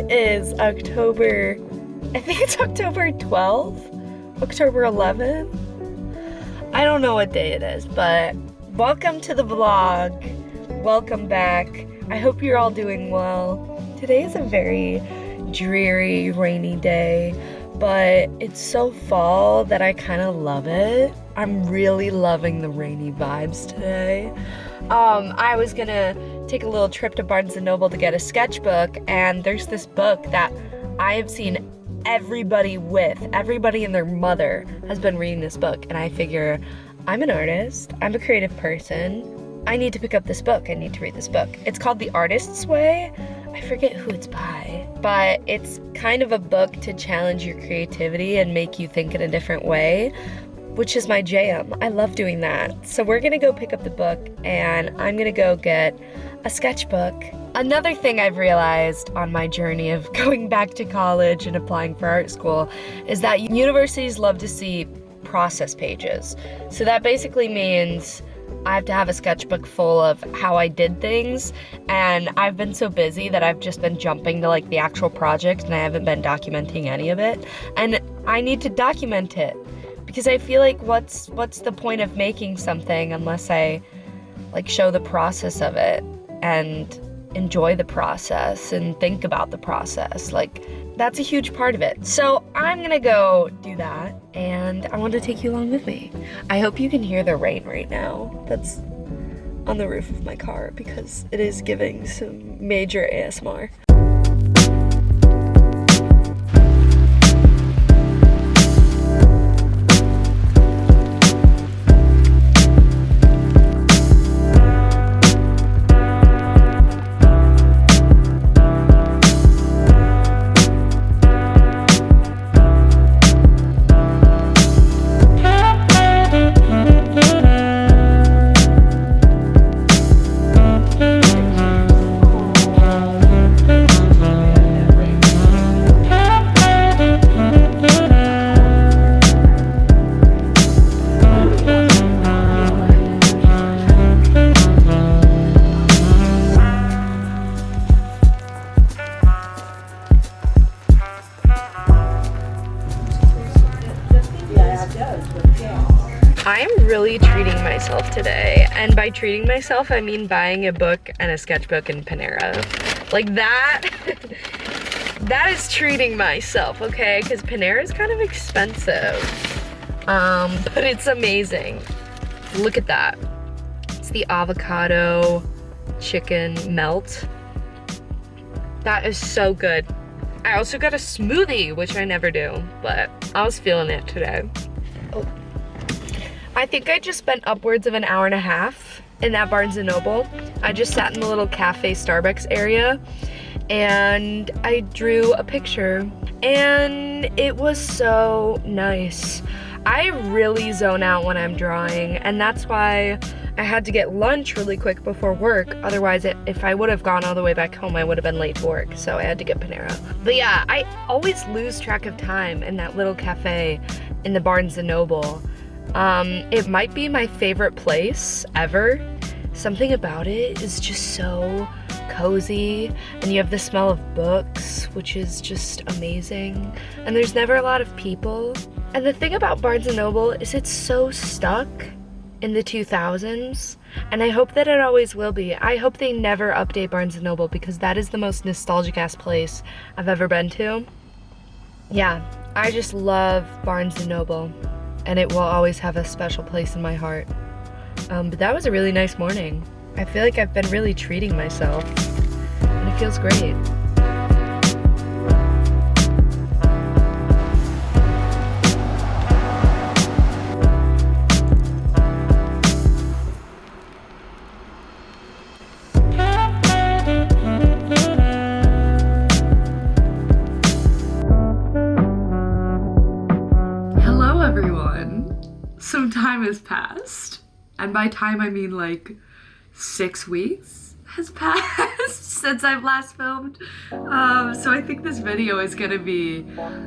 is October, I think it's October 12th, October 11th. I don't know what day it is, but welcome to the vlog. Welcome back. I hope you're all doing well. Today is a very dreary, rainy day, but it's so fall that I kind of love it. I'm really loving the rainy vibes today. I was gonna take a little trip to Barnes & Noble to get a sketchbook, and there's this book that I have seen everybody and their mother has been reading this book, and I figure I'm an artist, I'm a creative person, I need to pick up this book, I need to read this book. It's called The Artist's Way. I forget who it's by, but it's kind of a book to challenge your creativity and make you think in a different way, which is my jam. I love doing that. So we're gonna go pick up the book and I'm gonna go get a sketchbook. Another thing I've realized on my journey of going back to college and applying for art school is that universities love to see process pages. So that basically means I have to have a sketchbook full of how I did things, and I've been so busy that I've just been jumping to like the actual project and I haven't been documenting any of it. And I need to document it because I feel like what's the point of making something unless I like show the process of it and enjoy the process and think about the process. Like, that's a huge part of it. So I'm gonna go do that, and I want to take you along with me. I hope you can hear the rain right now. That's on the roof of my car because it is giving some major ASMR. I'm really treating myself today, and by treating myself I mean buying a book and a sketchbook in Panera. Like that that is treating myself, okay? Because Panera is kind of expensive, but it's amazing. Look at that. It's the avocado chicken melt. That is so good. I also got a smoothie, which I never do, but I was feeling it today. Oh. I think I just spent upwards of an hour and a half in that Barnes & Noble. I just sat in the little cafe Starbucks area and I drew a picture, and it was so nice. I really zone out when I'm drawing, and that's why I had to get lunch really quick before work. Otherwise, if I would have gone all the way back home, I would have been late for work, so I had to get Panera. But yeah, I always lose track of time in that little cafe in the Barnes & Noble. It might be my favorite place ever. Something about it is just so cozy, and you have the smell of books, which is just amazing. And there's never a lot of people. And the thing about Barnes & Noble is it's so stuck in the 2000s, and I hope that it always will be. I hope they never update Barnes & Noble because that is the most nostalgic ass place I've ever been to. Yeah, I just love Barnes & Noble, and it will always have a special place in my heart. But that was a really nice morning. I feel like I've been really treating myself, and it feels great. Hello everyone. Some time has passed. And by time, I mean like 6 weeks has passed since I've last filmed. So I think this video is gonna be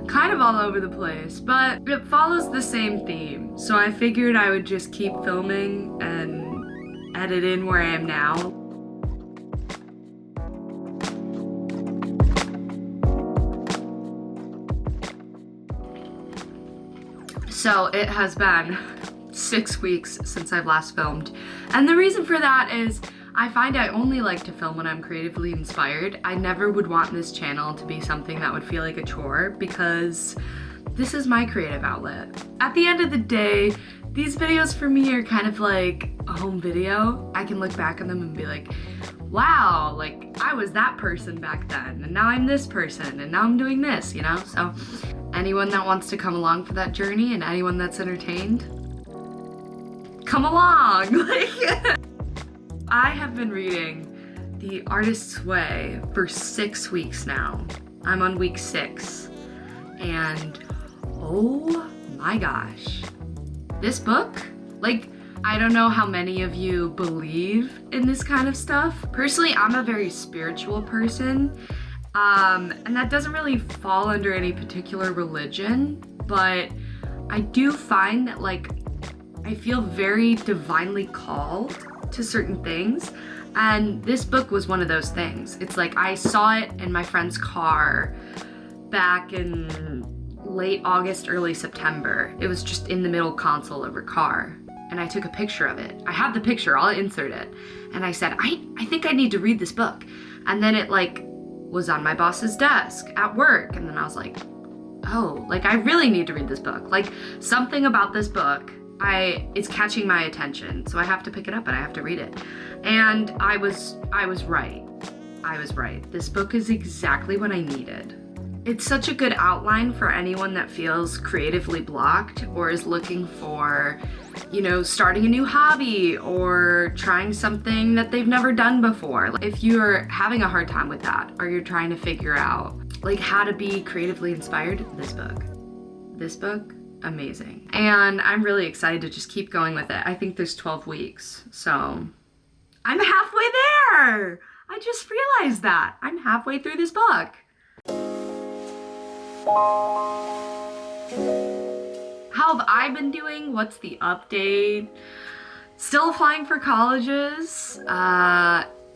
kind of all over the place, but it follows the same theme. So I figured I would just keep filming and edit in where I am now. So it has been 6 weeks since I've last filmed. And the reason for that is I find I only like to film when I'm creatively inspired. I never would want this channel to be something that would feel like a chore because this is my creative outlet. At the end of the day, these videos for me are kind of like a home video. I can look back on them and be like, wow, like I was that person back then and now I'm this person and now I'm doing this, you know? So anyone that wants to come along for that journey and anyone that's entertained, come along. Like, I have been reading The Artist's Way for 6 weeks now. I'm on week 6 and oh my gosh. This book, like, I don't know how many of you believe in this kind of stuff. Personally, I'm a very spiritual person, and that doesn't really fall under any particular religion, but I do find that, like, I feel very divinely called to certain things, and this book was one of those things. It's like I saw it in my friend's car back in late August, early September. It was just in the middle console of her car. And I took a picture of it. I have the picture, I'll insert it. And I said, I think I need to read this book. And then it like was on my boss's desk at work. And then I was like, oh, like I really need to read this book. Like something about this book, it's catching my attention. So I have to pick it up and I have to read it. And I was right. I was right. This book is exactly what I needed. It's such a good outline for anyone that feels creatively blocked or is looking for, you know, starting a new hobby or trying something that they've never done before. If you're having a hard time with that or you're trying to figure out like how to be creatively inspired, this book, amazing. And I'm really excited to just keep going with it. I think there's 12 weeks, so I'm halfway there. I just realized that. I'm halfway through this book. How have I been doing? What's the update? Still applying for colleges.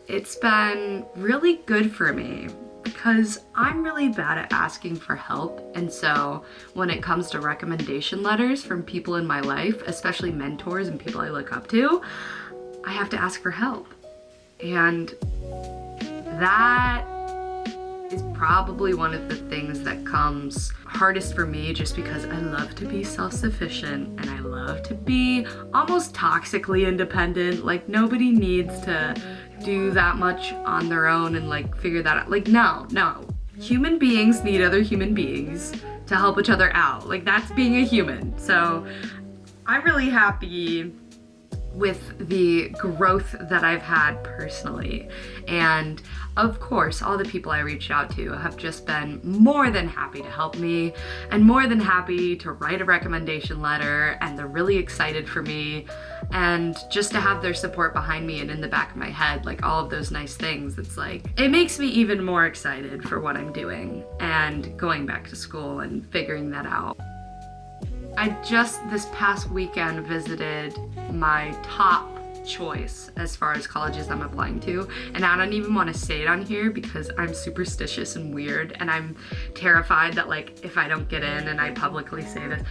It's been really good for me because I'm really bad at asking for help. And so when it comes to recommendation letters from people in my life, especially mentors and people I look up to, I have to ask for help. And that is probably one of the things that comes hardest for me just because I love to be self-sufficient and I love to be almost toxically independent. Like nobody needs to do that much on their own and like figure that out. Like no. Human beings need other human beings to help each other out. Like that's being a human. So I'm really happy with the growth that I've had personally. And of course, all the people I reached out to have just been more than happy to help me and more than happy to write a recommendation letter, and they're really excited for me. And just to have their support behind me and in the back of my head, like all of those nice things, it's like, it makes me even more excited for what I'm doing and going back to school and figuring that out. I just this past weekend visited my top choice as far as colleges I'm applying to, and I don't even want to say it on here because I'm superstitious and weird and I'm terrified that like if I don't get in and I publicly say this.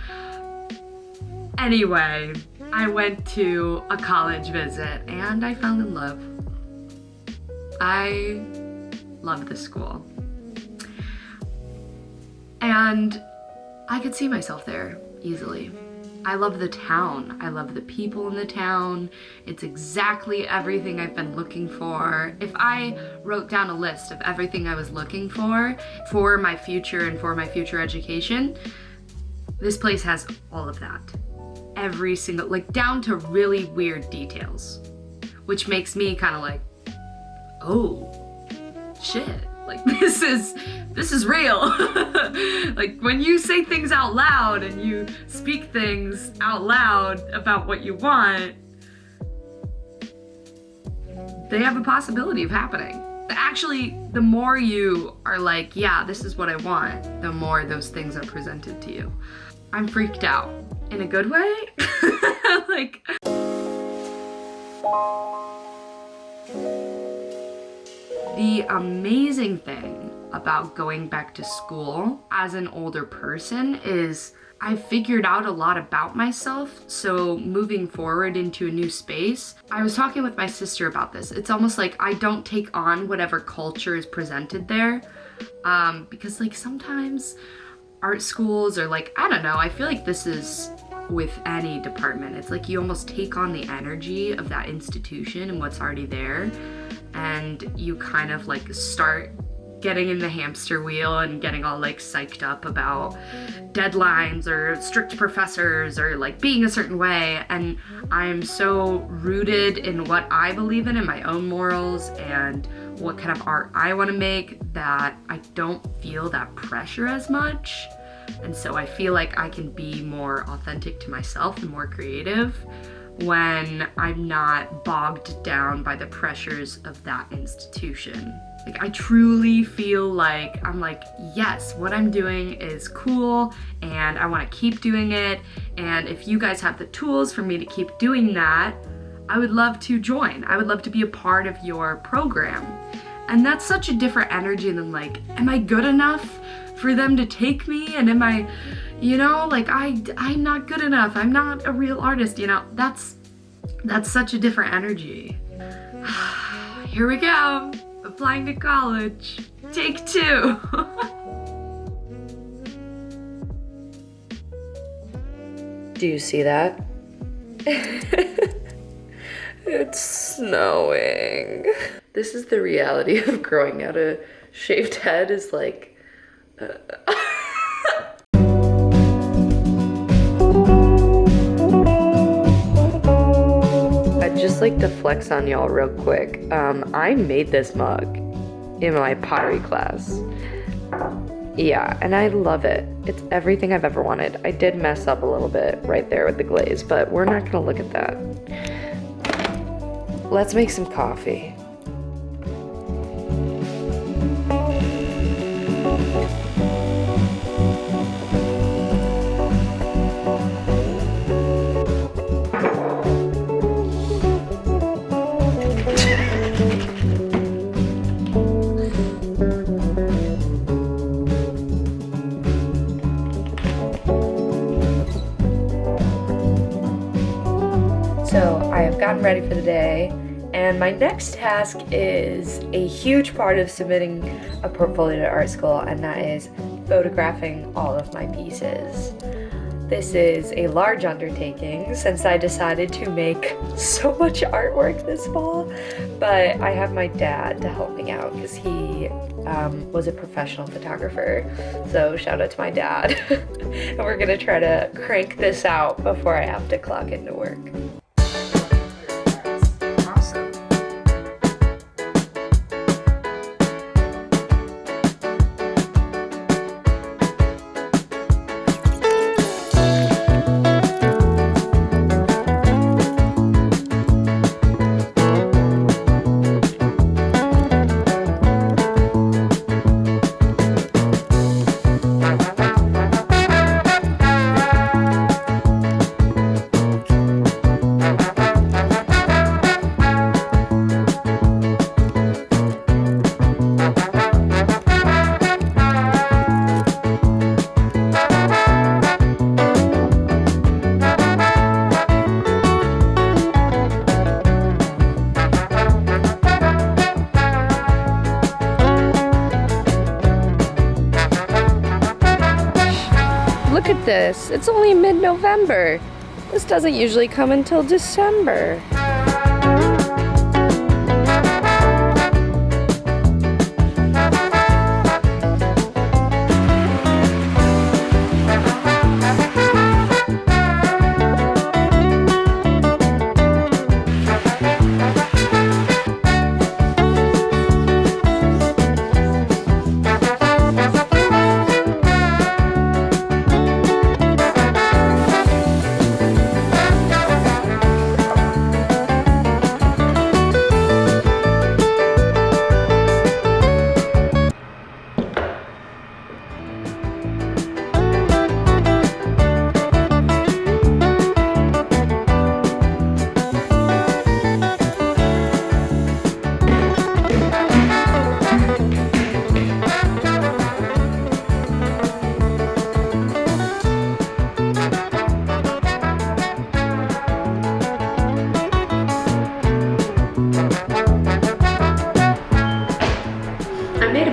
Anyway, I went to a college visit and I fell in love. I love this school. And I could see myself there easily. I love the town. I love the people in the town. It's exactly everything I've been looking for. If I wrote down a list of everything I was looking for my future and for my future education, this place has all of that. Every single, like down to really weird details, which makes me kind of like, oh, shit. Like this is real. Like when you say things out loud and you speak things out loud about what you want, they have a possibility of happening. Actually, the more you are like, yeah, this is what I want, the more those things are presented to you. I'm freaked out in a good way. Like, the amazing thing about going back to school as an older person is I figured out a lot about myself. So moving forward into a new space, I was talking with my sister about this. It's almost like I don't take on whatever culture is presented there. Because like sometimes art schools are like, I don't know, I feel like this is with any department. It's like you almost take on the energy of that institution and what's already there. And you kind of like start getting in the hamster wheel and getting all like psyched up about deadlines or strict professors or like being a certain way. And I'm so rooted in what I believe in my own morals and what kind of art I want to make that I don't feel that pressure as much. And so I feel like I can be more authentic to myself and more creative when I'm not bogged down by the pressures of that institution. Like I truly feel like I'm like, yes, what I'm doing is cool and I want to keep doing it. And if you guys have the tools for me to keep doing that, I would love to join. I would love to be a part of your program. And that's such a different energy than like, am I good enough for them to take me? And am I, you know, like I'm not good enough. I'm not a real artist, you know, that's such a different energy. Here we go. Applying to college. Take 2. Do you see that? It's snowing. This is the reality of growing out a shaved head is like... I'd just like to flex on y'all real quick. I made this mug in my pottery class. Yeah, and I love it. It's everything I've ever wanted. I did mess up a little bit right there with the glaze, but we're not gonna look at that. Let's make some coffee. So I have gotten ready for the day, and my next task is a huge part of submitting a portfolio to art school, and that is photographing all of my pieces. This is a large undertaking since I decided to make so much artwork this fall, but I have my dad to help me out because he was a professional photographer, so shout out to my dad. And we're gonna try to crank this out before I have to clock into work. Look at this, it's only mid-November. This doesn't usually come until December.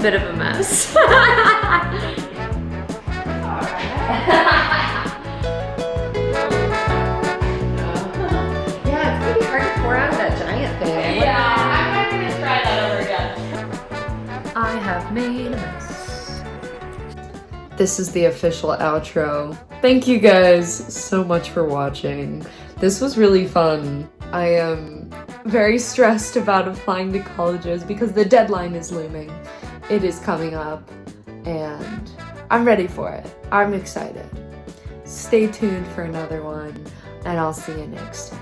a bit of a mess. Yeah, it's gonna be hard to pour out that giant thing. Yeah, I'm never gonna try that over again. I have made a mess. This is the official outro. Thank you guys so much for watching. This was really fun. I am very stressed about applying to colleges because the deadline is looming. It is coming up and I'm ready for it. I'm excited. Stay tuned for another one and I'll see you next time.